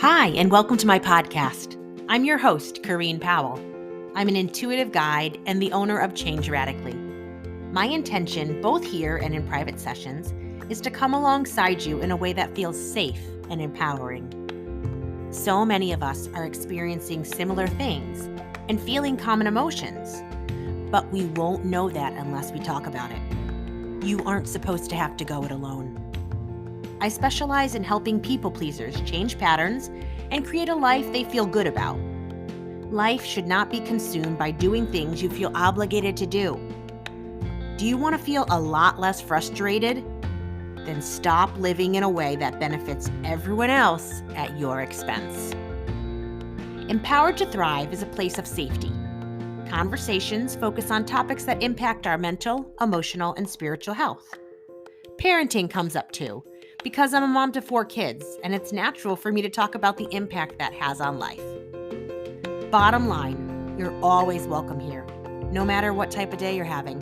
Hi, and welcome to my podcast. I'm your host, Corinne Powell. I'm an intuitive guide and the owner of Change Radically. My intention, both here and in private sessions, is to come alongside you in a way that feels safe and empowering. So many of us are experiencing similar things and feeling common emotions, but we won't know that unless we talk about it. You aren't supposed to have to go it alone. I specialize in helping people pleasers change patterns and create a life they feel good about. Life should not be consumed by doing things you feel obligated to do. Do you want to feel a lot less frustrated? Then stop living in a way that benefits everyone else at your expense. Empowered to Thrive is a place of safety. Conversations focus on topics that impact our mental, emotional, and spiritual health. Parenting comes up too, because I'm a mom to 4 kids, and it's natural for me to talk about the impact that has on life. Bottom line, you're always welcome here, no matter what type of day you're having.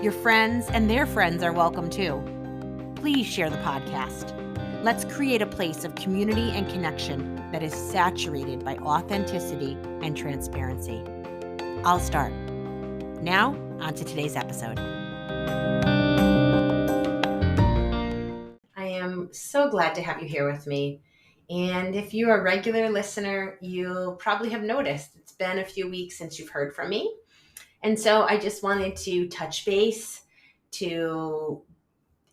Your friends and their friends are welcome too. Please share the podcast. Let's create a place of community and connection that is saturated by authenticity and transparency. I'll start. Now, on to today's episode. I am so glad to have you here with me. And if you're a regular listener, you'll probably have noticed it's been a few weeks since you've heard from me. And so I just wanted to touch base to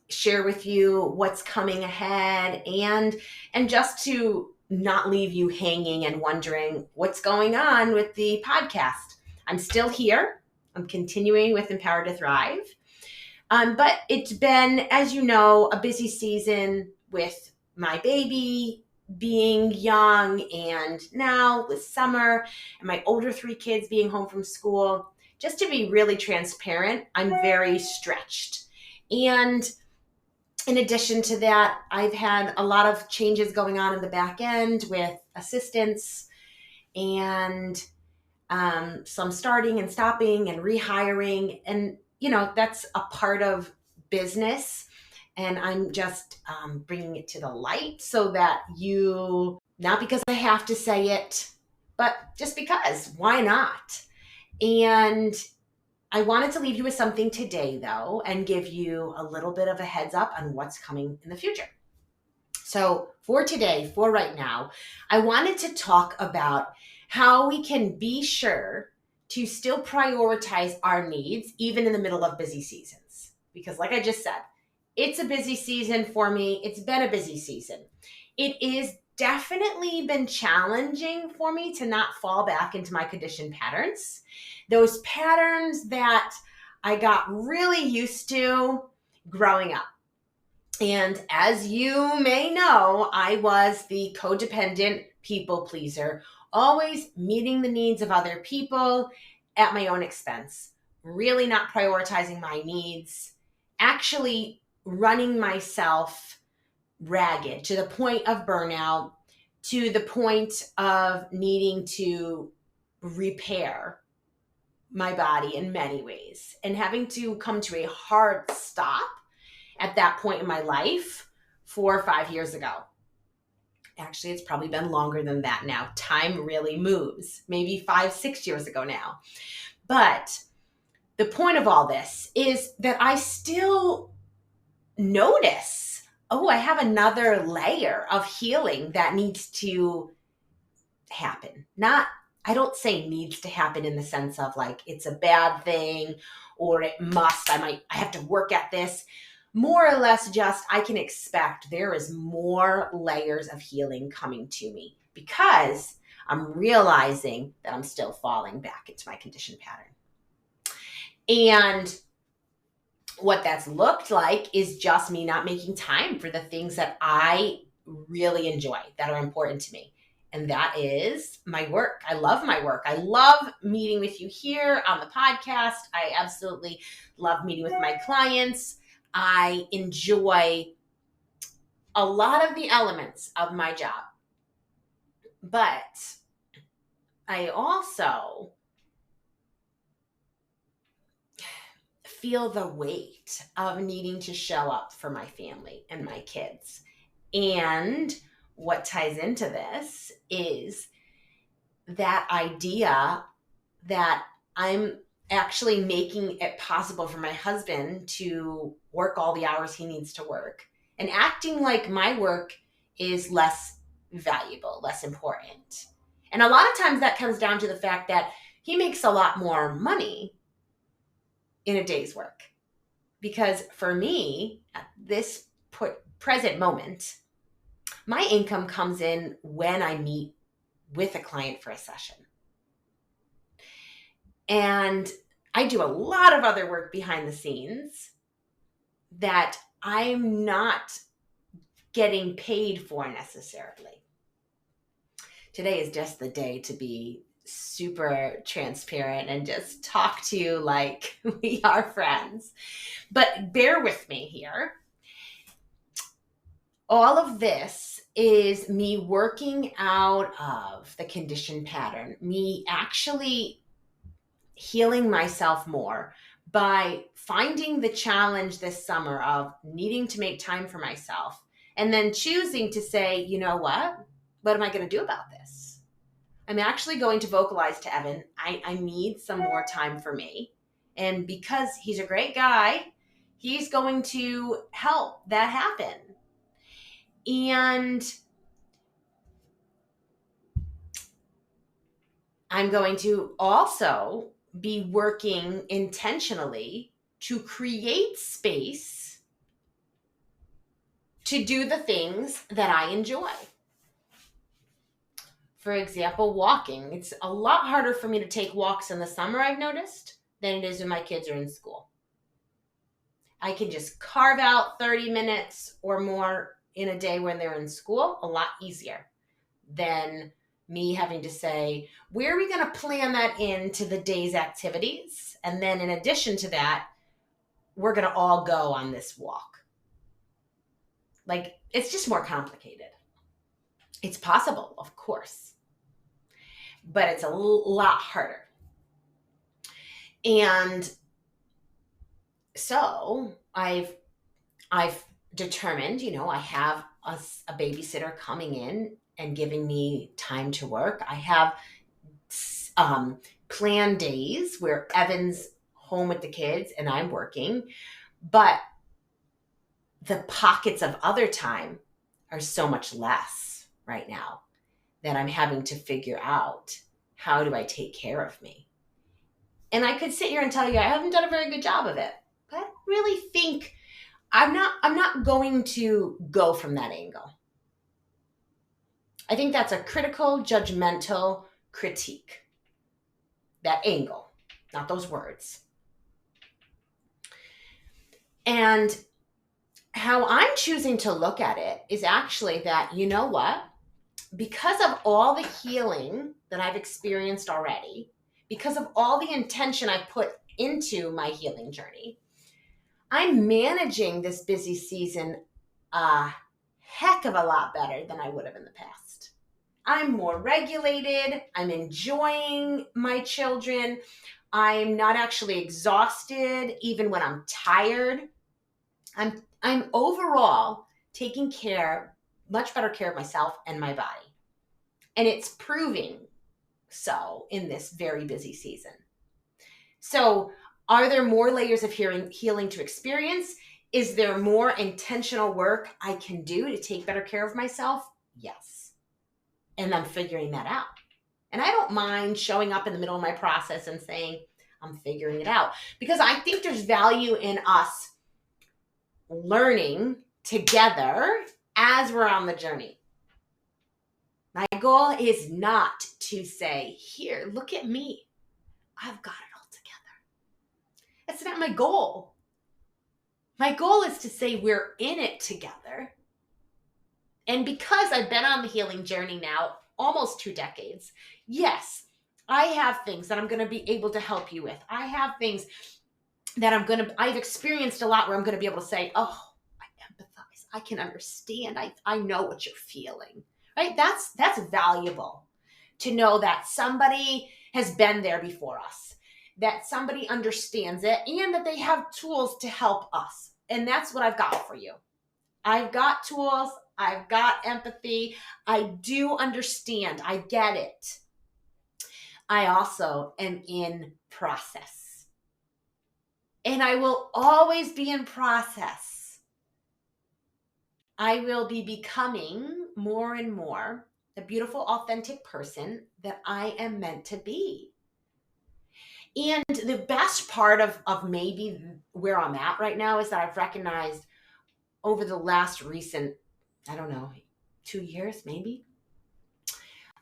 share with you what's coming ahead and just to not leave you hanging and wondering what's going on with the podcast. I'm still here. I'm continuing with Empowered to Thrive. But it's been, as you know, a busy season with my baby being young and now with summer and my older 3 kids being home from school. Just to be really transparent, I'm very stretched. And in addition to that, I've had a lot of changes going on in the back end with assistants and some starting and stopping and rehiring. And, you know, that's a part of business. And I'm just bringing it to the light so that you, not because I have to say it, but just because, why not? And I wanted to leave you with something today, though, and give you a little bit of a heads up on what's coming in the future. So for today, for right now, I wanted to talk about how we can be sure to still prioritize our needs, even in the middle of busy seasons. Because like I just said, it's a busy season for me. It's been a busy season. It is definitely been challenging for me to not fall back into my conditioned patterns. Those patterns that I got really used to growing up. And as you may know, I was the codependent people pleaser, always meeting the needs of other people at my own expense, really not prioritizing my needs, actually running myself ragged to the point of burnout, to the point of needing to repair my body in many ways and having to come to a hard stop at that point in my life 4 or 5 years ago. Actually, it's probably been longer than that now. Time really moves. Maybe 5, 6 years ago now. But the point of all this is that I still notice, I have another layer of healing that needs to happen. I don't say needs to happen in the sense of like it's a bad thing or it must, I have to work at this. More or less just I can expect there is more layers of healing coming to me because I'm realizing that I'm still falling back into my conditioned pattern. And what that's looked like is just me not making time for the things that I really enjoy, that are important to me. And that is my work. I love my work. I love meeting with you here on the podcast. I absolutely love meeting with my clients. I enjoy a lot of the elements of my job. But I also feel the weight of needing to show up for my family and my kids. And what ties into this is that idea that I'm actually making it possible for my husband to work all the hours he needs to work and acting like my work is less valuable, less important. And a lot of times that comes down to the fact that he makes a lot more money in a day's work. Because for me, at this present moment, my income comes in when I meet with a client for a session. And I do a lot of other work behind the scenes that I'm not getting paid for necessarily. Today is just the day to be super transparent and just talk to you like we are friends. But bear with me here. All of this is me working out of the conditioned pattern, me actually healing myself more by finding the challenge this summer of needing to make time for myself and then choosing to say, you know what am I going to do about this? I'm actually going to vocalize to Evan, I need some more time for me. And because he's a great guy, he's going to help that happen. And I'm going to also be working intentionally to create space to do the things that I enjoy. For example, walking. It's a lot harder for me to take walks in the summer, I've noticed, than it is when my kids are in school. I can just carve out 30 minutes or more in a day when they're in school, a lot easier than me having to say, where are we going to plan that into the day's activities? And then in addition to that, we're going to all go on this walk. Like, it's just more complicated. It's possible, of course, but it's a lot harder. And so I've determined, I have a babysitter coming in and giving me time to work. I have planned days where Evan's home with the kids and I'm working, but the pockets of other time are so much less right now that I'm having to figure out, how do I take care of me? And I could sit here and tell you I haven't done a very good job of it, but I don't really think I'm not going to go from that angle. I think that's a critical, judgmental critique. That angle, not those words. And how I'm choosing to look at it is actually that, you know what? Because of all the healing that I've experienced already, because of all the intention I put into my healing journey, I'm managing this busy season a heck of a lot better than I would have in the past. I'm more regulated. I'm enjoying my children. I'm not actually exhausted even when I'm tired. I'm overall taking much better care of myself and my body. And it's proving so in this very busy season. So are there more layers of healing to experience? Is there more intentional work I can do to take better care of myself? Yes. And I'm figuring that out. And I don't mind showing up in the middle of my process and saying, I'm figuring it out. Because I think there's value in us learning together as we're on the journey. My goal is not to say, here, look at me. I've got it all together. That's not my goal. My goal is to say we're in it together. And because I've been on the healing journey now almost 2 decades, yes, I have things that I'm going to be able to help you with. I have things that I've experienced a lot where I'm going to be able to say, oh, I empathize. I can understand. I know what you're feeling, right? That's valuable to know that somebody has been there before us, that somebody understands it, and that they have tools to help us. And that's what I've got for you. I've got tools. I've got empathy. I do understand. I get it. I also am in process. And I will always be in process. I will be becoming more and more the beautiful, authentic person that I am meant to be. And the best part of maybe where I'm at right now is that I've recognized over the last recent, I don't know, 2 years maybe,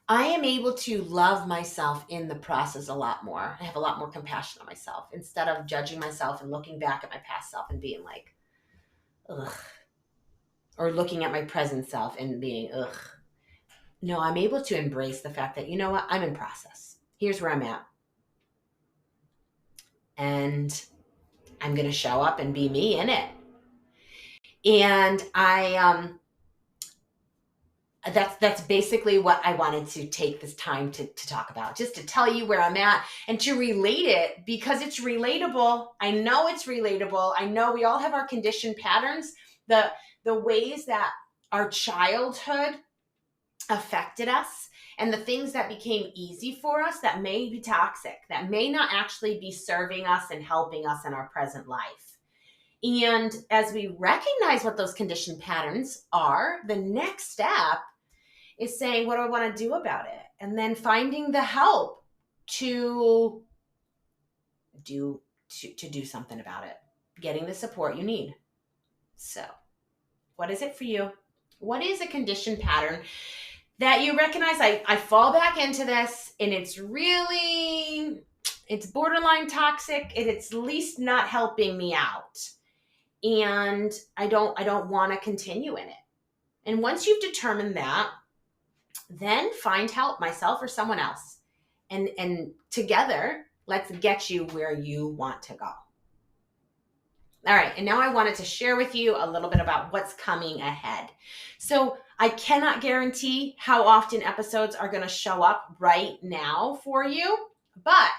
I am able to love myself in the process a lot more. I have a lot more compassion on myself instead of judging myself and looking back at my past self and being like, ugh, or looking at my present self and being, ugh. No, I'm able to embrace the fact that, you know what, I'm in process. Here's where I'm at. And I'm going to show up and be me in it. And that's basically what I wanted to take this time to talk about, just to tell you where I'm at and to relate it because it's relatable. I know it's relatable. I know we all have our conditioned patterns, the ways that our childhood affected us and the things that became easy for us that may be toxic, that may not actually be serving us and helping us in our present life. And as we recognize what those conditioned patterns are, the next step is saying, what do I want to do about it? And then finding the help to do something about it, getting the support you need. So, what is it for you? What is a conditioned pattern that you recognize? I fall back into this and it's borderline toxic and it's at least not helping me out. And I don't want to continue in it. And once you've determined that, then find help, myself or someone else. And together, let's get you where you want to go. All right, and now I wanted to share with you a little bit about what's coming ahead. So I cannot guarantee how often episodes are going to show up right now for you, but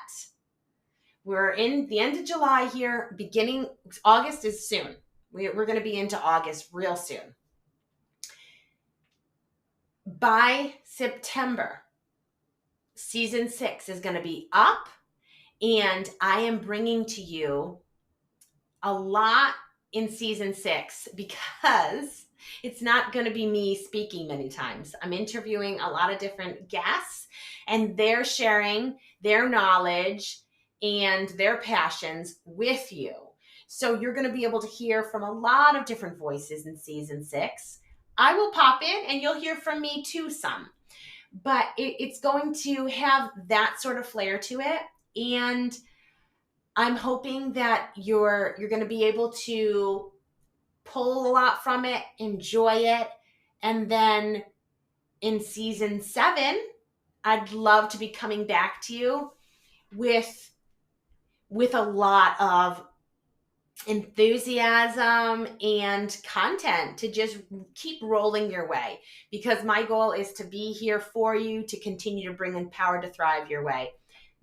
we're in the end of July here, beginning August is soon. We're going to be into August real soon. By September, season 6 is going to be up, and I am bringing to you a lot in season 6 because it's not going to be me speaking many times. I'm interviewing a lot of different guests, and they're sharing their knowledge and their passions with you. So you're going to be able to hear from a lot of different voices in season 6. I will pop in and you'll hear from me too some. But it's going to have that sort of flair to it. And I'm hoping that you're going to be able to pull a lot from it, enjoy it. And then in season 7, I'd love to be coming back to you with a lot of enthusiasm and content to just keep rolling your way, because my goal is to be here for you to continue to bring Empowered to Thrive your way.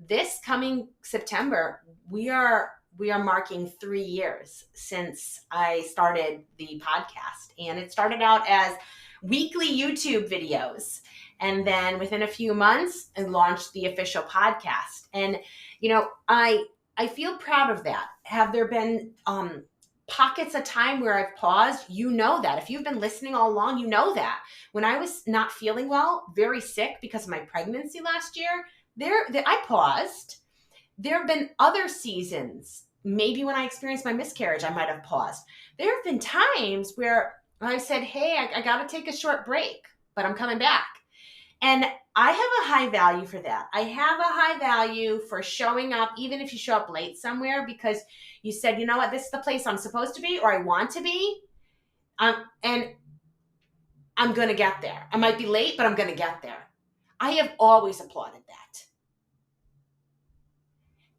This coming September, we are marking 3 years since I started the podcast, and it started out as weekly YouTube videos, and then within a few months I launched the official podcast. And I feel proud of that. Have there been pockets of time where I've paused? You know that. If you've been listening all along, you know that. When I was not feeling well, very sick because of my pregnancy last year, I paused. There have been other seasons. Maybe when I experienced my miscarriage, I might have paused. There have been times where I said, hey, I got to take a short break, but I'm coming back. And I have a high value for that. I have a high value for showing up, even if you show up late somewhere, because you said, you know what, this is the place I'm supposed to be, or I want to be. And I'm going to get there. I might be late, but I'm going to get there. I have always applauded that.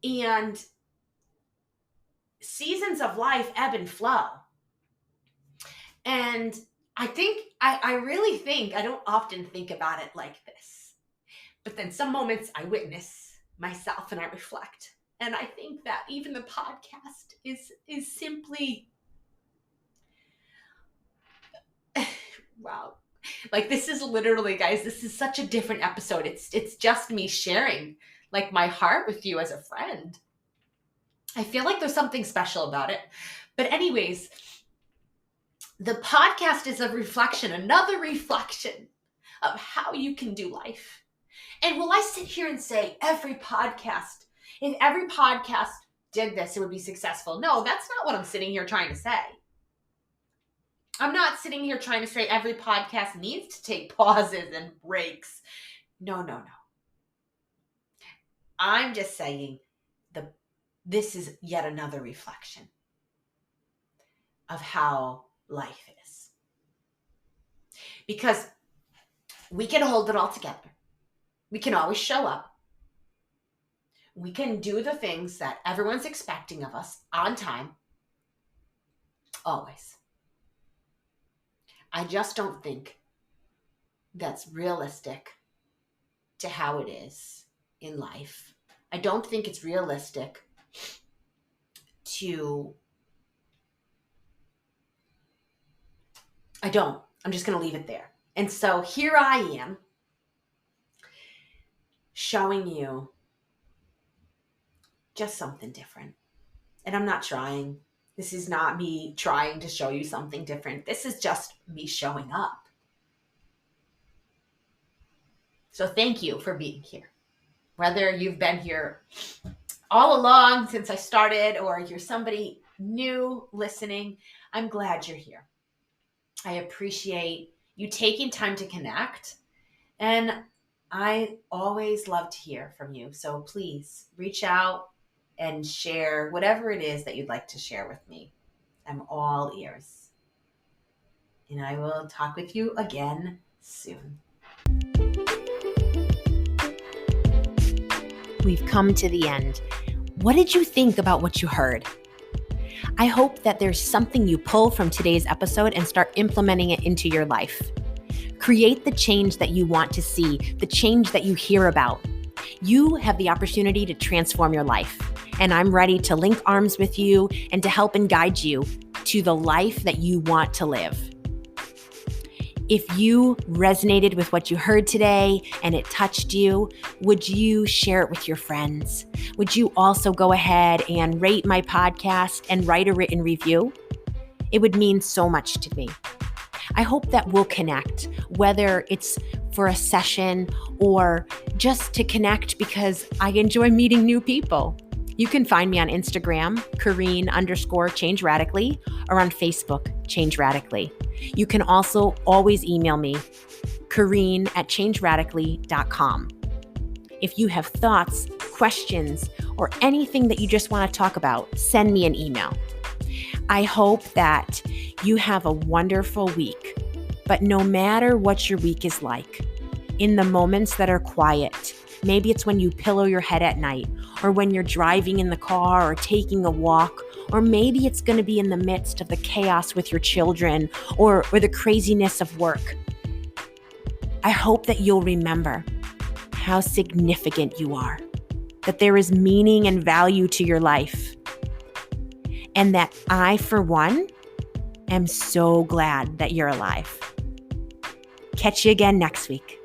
And seasons of life ebb and flow. And I really think, I don't often think about it like this, but then some moments I witness myself and I reflect. And I think that even the podcast is simply Wow. Like this is literally, guys, this is such a different episode. It's just me sharing like my heart with you as a friend. I feel like there's something special about it. But anyways, the podcast is a reflection, another reflection of how you can do life. And will I sit here and say if every podcast did this, it would be successful? No, that's not what I'm sitting here trying to say. I'm not sitting here trying to say every podcast needs to take pauses and breaks. No. I'm just saying this is yet another reflection of how life is. Because we can hold it all together. We can always show up. We can do the things that everyone's expecting of us on time. Always. I just don't think that's realistic to how it is in life. I don't think it's realistic I'm just going to leave it there. And so here I am showing you just something different. And I'm not trying. This is not me trying to show you something different. This is just me showing up. So thank you for being here. Whether you've been here all along since I started or you're somebody new listening, I'm glad you're here. I appreciate you taking time to connect. And I always love to hear from you. So please reach out and share whatever it is that you'd like to share with me. I'm all ears. And I will talk with you again soon. We've come to the end. What did you think about what you heard? I hope that there's something you pull from today's episode and start implementing it into your life. Create the change that you want to see, the change that you hear about. You have the opportunity to transform your life, and I'm ready to link arms with you and to help and guide you to the life that you want to live. If you resonated with what you heard today and it touched you, would you share it with your friends? Would you also go ahead and rate my podcast and write a written review? It would mean so much to me. I hope that we'll connect, whether it's for a session or just to connect because I enjoy meeting new people. You can find me on Instagram, Corinne_Change Radically, or on Facebook, Change Radically. You can also always email me, Corinne@changeradically.com. If you have thoughts, questions, or anything that you just want to talk about, send me an email. I hope that you have a wonderful week. But no matter what your week is like, in the moments that are quiet, maybe it's when you pillow your head at night, or when you're driving in the car or taking a walk, or maybe it's going to be in the midst of the chaos with your children or the craziness of work. I hope that you'll remember how significant you are, that there is meaning and value to your life, and that I, for one, am so glad that you're alive. Catch you again next week.